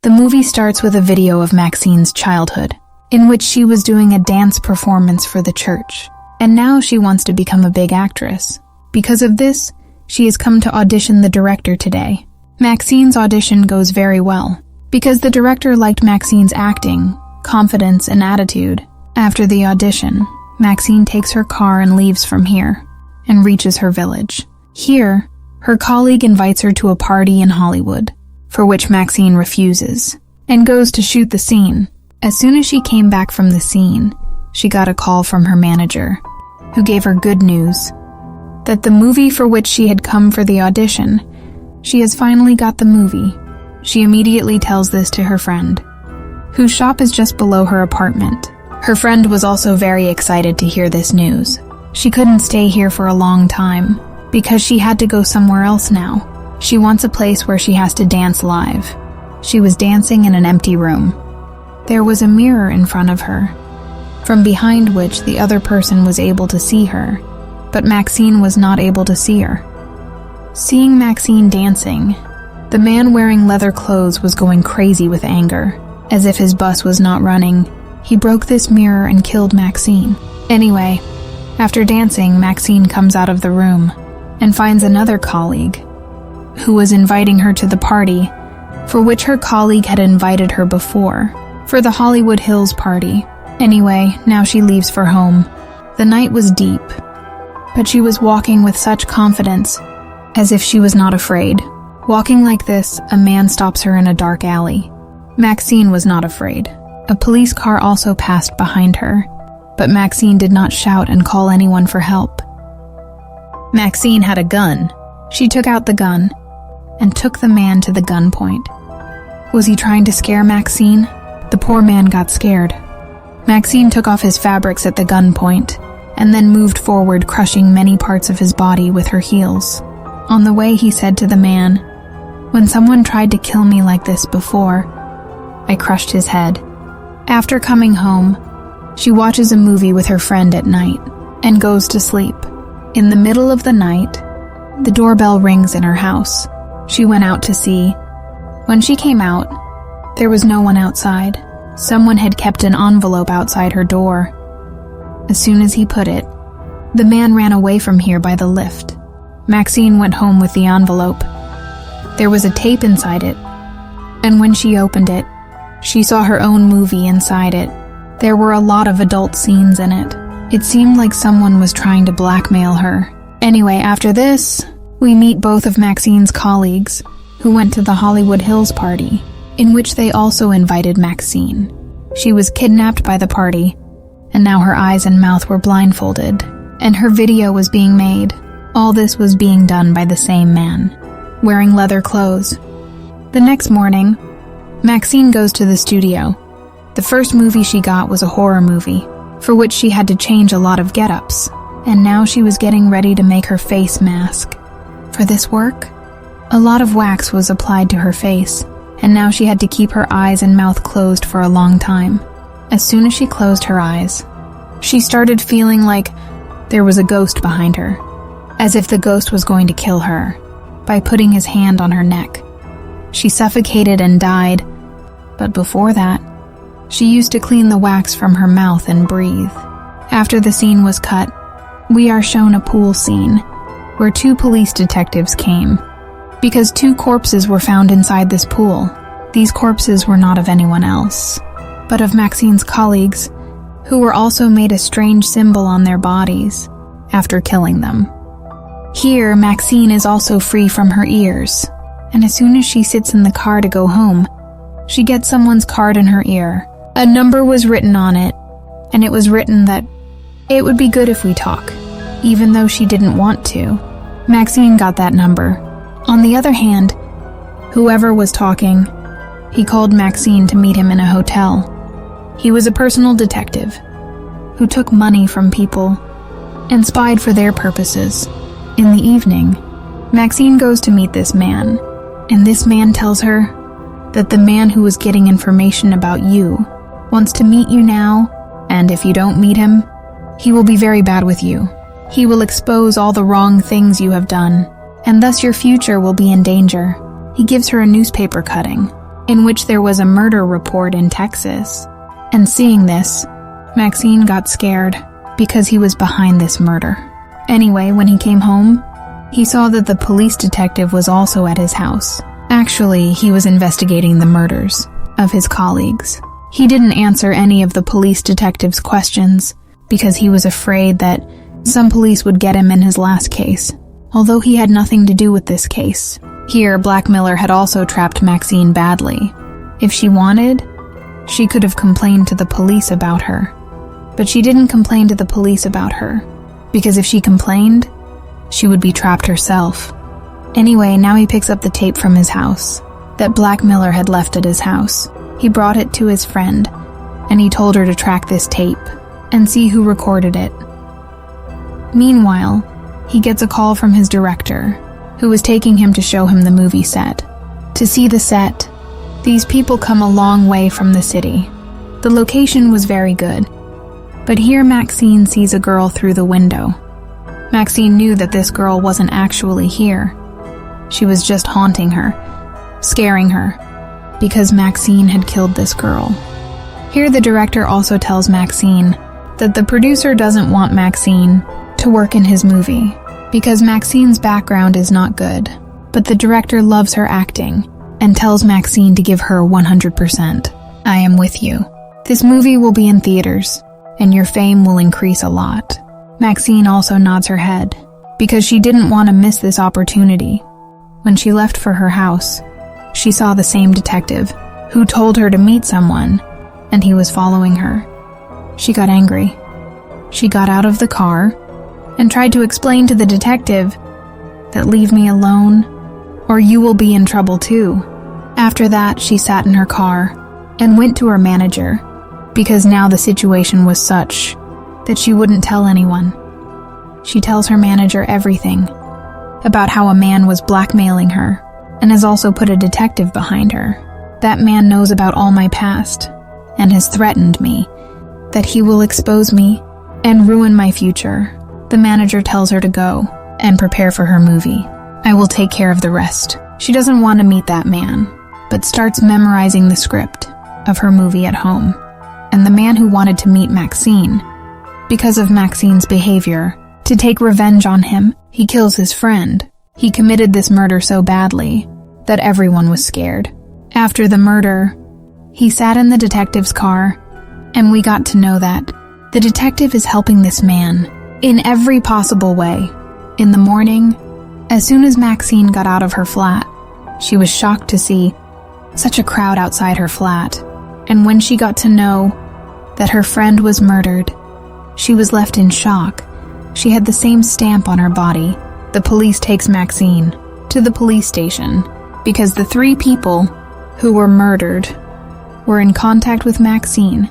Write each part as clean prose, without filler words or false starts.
The movie starts with a video of Maxine's childhood, in which she was doing a dance performance for the church, and now she wants to become a big actress. Because of this, she has come to audition the director today. Maxine's audition goes very well, because the director liked Maxine's acting, confidence, and attitude. After the audition, Maxine takes her car and leaves from here, and reaches her village. Here, her colleague invites her to a party in Hollywood, for which Maxine refuses, and goes to shoot the scene. As soon as she came back from the scene, she got a call from her manager, who gave her good news, that the movie for which she had come for the audition, she has finally got the movie. She immediately tells this to her friend, whose shop is just below her apartment. Her friend was also very excited to hear this news. She couldn't stay here for a long time, because she had to go somewhere else now. She wants a place where she has to dance live. She was dancing in an empty room. There was a mirror in front of her, from behind which the other person was able to see her, but Maxine was not able to see her. Seeing Maxine dancing, the man wearing leather clothes was going crazy with anger. As if his bus was not running, he broke this mirror and killed Maxine. Anyway, after dancing, Maxine comes out of the room and finds another colleague, who was inviting her to the party, for which her colleague had invited her before, for the Hollywood Hills party. Anyway, now she leaves for home. The night was deep, but she was walking with such confidence, as if she was not afraid. Walking like this, a man stops her in a dark alley. Maxine was not afraid. A police car also passed behind her, but Maxine did not shout and call anyone for help. Maxine had a gun. She took out the gun and took the man to the gunpoint. Was he trying to scare Maxine? The poor man got scared. Maxine took off his fabrics at the gunpoint and then moved forward, crushing many parts of his body with her heels. On the way, he said to the man, "When someone tried to kill me like this before, I crushed his head." After coming home, she watches a movie with her friend at night and goes to sleep. In the middle of the night, the doorbell rings in her house. She went out to see. When she came out, there was no one outside. Someone had kept an envelope outside her door. As soon as he put it, the man ran away from here by the lift. Maxine went home with the envelope. There was a tape inside it, and when she opened it, she saw her own movie inside it. There were a lot of adult scenes in it. It seemed like someone was trying to blackmail her. Anyway, after this, we meet both of Maxine's colleagues, who went to the Hollywood Hills party, in which they also invited Maxine. She was kidnapped by the party, and now her eyes and mouth were blindfolded, and her video was being made. All this was being done by the same man, wearing leather clothes. The next morning, Maxine goes to the studio. The first movie she got was a horror movie, for which she had to change a lot of get-ups, and now she was getting ready to make her face mask. For this work, a lot of wax was applied to her face, and now she had to keep her eyes and mouth closed for a long time. As soon as she closed her eyes, she started feeling like there was a ghost behind her, as if the ghost was going to kill her by putting his hand on her neck. She suffocated and died, but before that, she used to clean the wax from her mouth and breathe. After the scene was cut, we are shown a pool scene where 2 police detectives came, because 2 corpses were found inside this pool. These corpses were not of anyone else, but of Maxine's colleagues, who were also made a strange symbol on their bodies after killing them. Here, Maxine is also free from her ears, and as soon as she sits in the car to go home, she gets someone's card in her ear. A number was written on it, and it was written that it would be good if we talk, even though she didn't want to. Maxine got that number. On the other hand, whoever was talking, he called Maxine to meet him in a hotel. He was a personal detective who took money from people and spied for their purposes. In the evening, Maxine goes to meet this man, and this man tells her that the man who was getting information about you wants to meet you now, and if you don't meet him, he will be very bad with you. He will expose all the wrong things you have done, and thus your future will be in danger. He gives her a newspaper cutting, in which there was a murder report in Texas. And seeing this, Maxine got scared because he was behind this murder. Anyway, when he came home, he saw that the police detective was also at his house. Actually, he was investigating the murders of his colleagues. He didn't answer any of the police detective's questions because he was afraid that some police would get him in his last case, although he had nothing to do with this case. Here, Blackmiller had also trapped Maxine badly. If she wanted, she could have complained to the police about her. But she didn't complain to the police about her, because if she complained, she would be trapped herself. Anyway, now he picks up the tape from his house that Blackmiller had left at his house. He brought it to his friend, and he told her to track this tape and see who recorded it. Meanwhile, he gets a call from his director, who was taking him to show him the movie set. To see the set, these people come a long way from the city. The location was very good, but here Maxine sees a girl through the window. Maxine knew that this girl wasn't actually here. She was just haunting her, scaring her, because Maxine had killed this girl. Here the director also tells Maxine that the producer doesn't want Maxine to work in his movie because Maxine's background is not good, but the director loves her acting and tells Maxine to give her 100%. I am with you. This movie will be in theaters, and your fame will increase a lot. Maxine also nods her head because she didn't want to miss this opportunity. When she left for her house, she saw the same detective who told her to meet someone, and he was following her. She got angry. She got out of the car and tried to explain to the detective that leave me alone or you will be in trouble too. After that, she sat in her car and went to her manager because now the situation was such that she wouldn't tell anyone. She tells her manager everything about how a man was blackmailing her and has also put a detective behind her. That man knows about all my past and has threatened me that he will expose me and ruin my future. The manager tells her to go and prepare for her movie. I will take care of the rest. She doesn't want to meet that man, but starts memorizing the script of her movie at home. And the man who wanted to meet Maxine, because of Maxine's behavior, to take revenge on him, he kills his friend. He committed this murder so badly that everyone was scared. After the murder, he sat in the detective's car, and we got to know that the detective is helping this man in every possible way. In the morning, as soon as Maxine got out of her flat, she was shocked to see such a crowd outside her flat. And when she got to know that her friend was murdered, she was left in shock. She had the same stamp on her body. The police takes Maxine to the police station because the 3 people who were murdered were in contact with Maxine,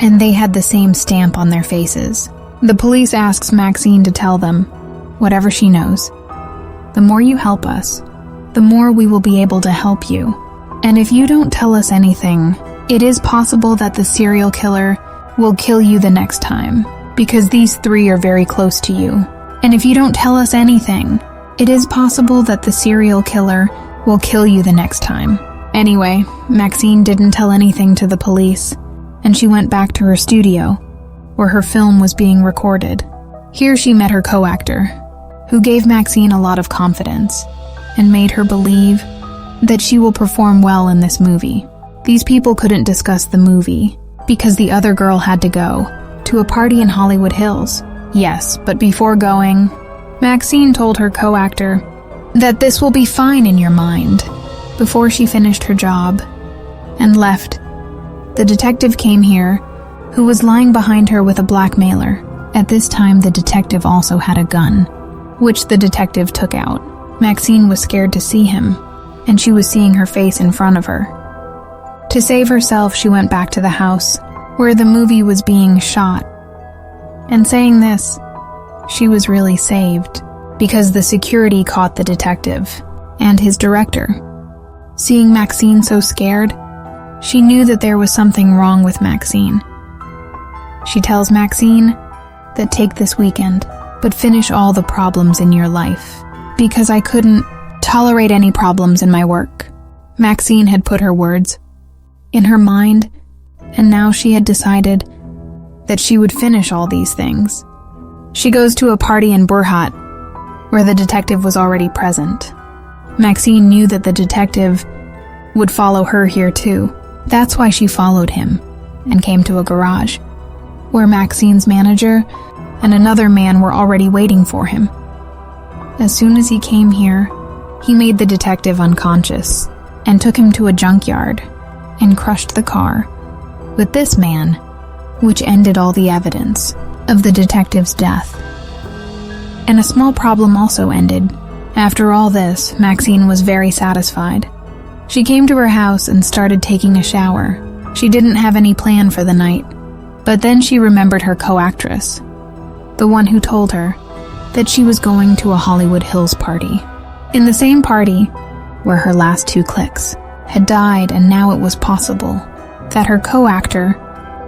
and they had the same stamp on their faces. The police asks Maxine to tell them whatever she knows. The more you help us, the more we will be able to help you. And if you don't tell us anything, it is possible that the serial killer will kill you the next time, because these 3 are very close to you. And if you don't tell us anything, it is possible that the serial killer will kill you the next time. Anyway, Maxine didn't tell anything to the police, and she went back to her studio, where her film was being recorded. Here she met her co-actor, who gave Maxine a lot of confidence, and made her believe that she will perform well in this movie. These people couldn't discuss the movie, because the other girl had to go to a party in Hollywood Hills. Yes, but before going, Maxine told her co-actor that this will be fine in your mind. Before she finished her job and left, the detective came here, who was lying behind her with a blackmailer. At this time, the detective also had a gun, which the detective took out. Maxine was scared to see him, and she was seeing her face in front of her. To save herself, she went back to the house where the movie was being shot. And saying this, she was really saved, because the security caught the detective and his director. Seeing Maxine so scared, she knew that there was something wrong with Maxine. She tells Maxine that take this weekend, but finish all the problems in your life, because I couldn't tolerate any problems in my work. Maxine had put her words in her mind, and now she had decided that she would finish all these things. She goes to a party in Burhat, where the detective was already present. Maxine knew that the detective would follow her here too. That's why she followed him and came to a garage, where Maxine's manager and another man were already waiting for him. As soon as he came here, he made the detective unconscious and took him to a junkyard and crushed the car with this man, which ended all the evidence of the detective's death. And a small problem also ended. After all this, Maxine was very satisfied. She came to her house and started taking a shower. She didn't have any plan for the night, but then she remembered her co-actress, the one who told her that she was going to a Hollywood Hills party. In the same party where her last 2 clicks had died, and now it was possible that her co-actor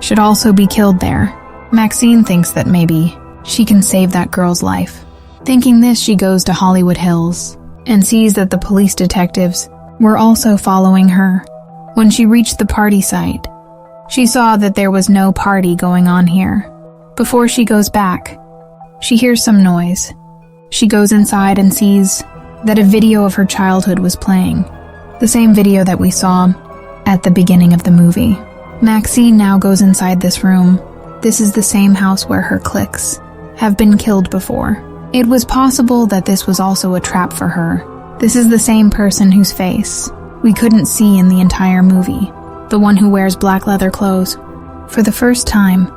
should also be killed there. Maxine thinks that maybe she can save that girl's life. Thinking this, she goes to Hollywood Hills and sees that the police detectives were also following her. When she reached the party site, she saw that there was no party going on here. Before she goes back, she hears some noise. She goes inside and sees that a video of her childhood was playing, the same video that we saw at the beginning of the movie. Maxine now goes inside this room. This is the same house where her clicks have been killed before. It was possible that this was also a trap for her. This is the same person whose face we couldn't see in the entire movie, the one who wears black leather clothes. For the first time,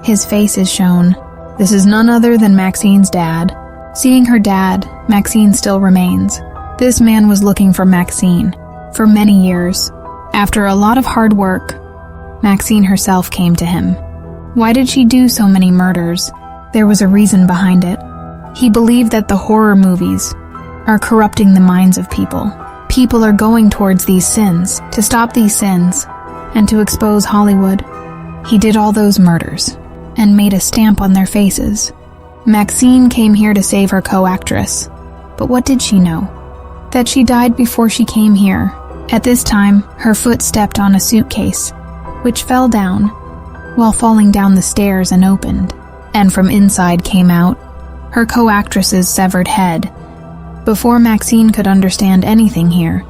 his face is shown. This is none other than Maxine's dad. Seeing her dad, Maxine still remains. This man was looking for Maxine for many years. After a lot of hard work, Maxine herself came to him. Why did she do so many murders? There was a reason behind it. He believed that the horror movies are corrupting the minds of people. People are going towards these sins. To stop these sins and to expose Hollywood, he did all those murders and made a stamp on their faces. Maxine came here to save her co-actress. But what did she know? That she died before she came here. At this time, her foot stepped on a suitcase, which fell down while falling down the stairs and opened. And from inside came out her co-actress's severed head. Before Maxine could understand anything here,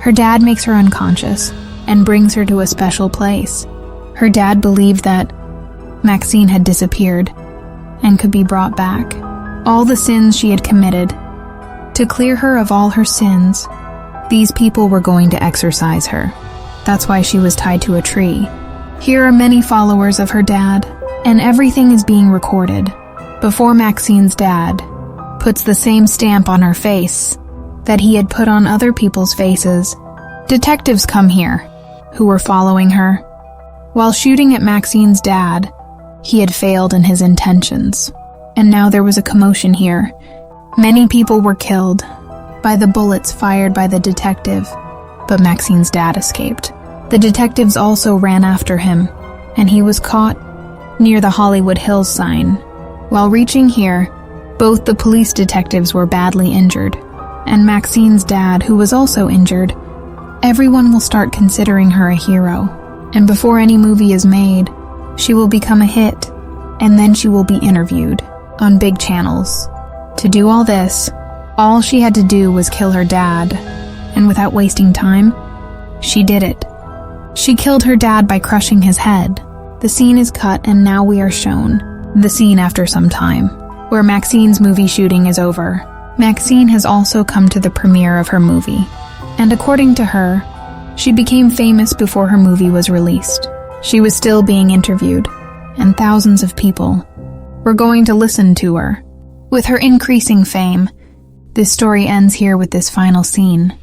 her dad makes her unconscious and brings her to a special place. Her dad believed that Maxine had disappeared and could be brought back. All the sins she had committed, to clear her of all her sins, these people were going to exorcise her. That's why she was tied to a tree. Here are many followers of her dad, and everything is being recorded. Before Maxine's dad puts the same stamp on her face that he had put on other people's faces, detectives come here who were following her. While shooting at Maxine's dad, he had failed in his intentions, and now there was a commotion here. Many people were killed by the bullets fired by the detective, but Maxine's dad escaped. The detectives also ran after him, and he was caught near the Hollywood Hills sign. While reaching here, both the police detectives were badly injured, and Maxine's dad, who was also injured. Everyone will start considering her a hero, and before any movie is made, she will become a hit, and then she will be interviewed on big channels. To do all this, all she had to do was kill her dad, and without wasting time, she did it. She killed her dad by crushing his head. The scene is cut, and now we are shown the scene after some time, where Maxine's movie shooting is over. Maxine has also come to the premiere of her movie, and according to her, she became famous before her movie was released. She was still being interviewed, and thousands of people were going to listen to her. With her increasing fame, this story ends here with this final scene.